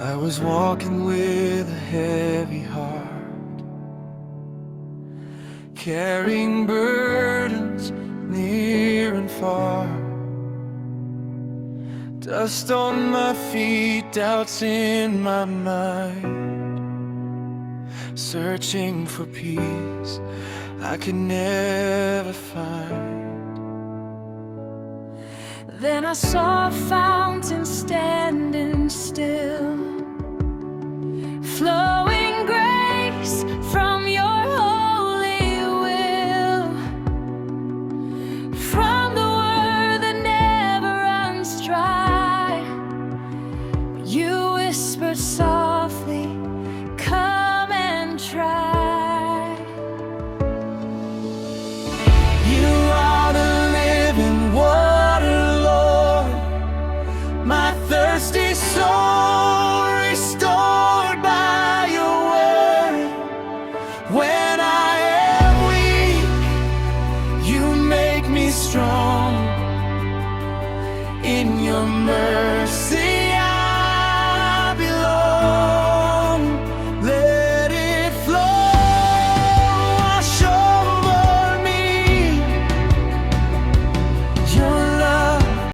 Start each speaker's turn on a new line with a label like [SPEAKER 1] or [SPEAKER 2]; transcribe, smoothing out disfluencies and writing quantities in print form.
[SPEAKER 1] I was walking with a heavy heart, carrying burdens near and far. Dust on my feet, doubts in my mind, searching for peace I could never find.
[SPEAKER 2] Then I saw a fountain standing still, flowing grace from your holy will, from the word that never runs dry. You whispered softly, come and try.
[SPEAKER 1] You are the living water, Lord, my thirsty soul restored by your word. When I am weak, you make me strong. In your mercy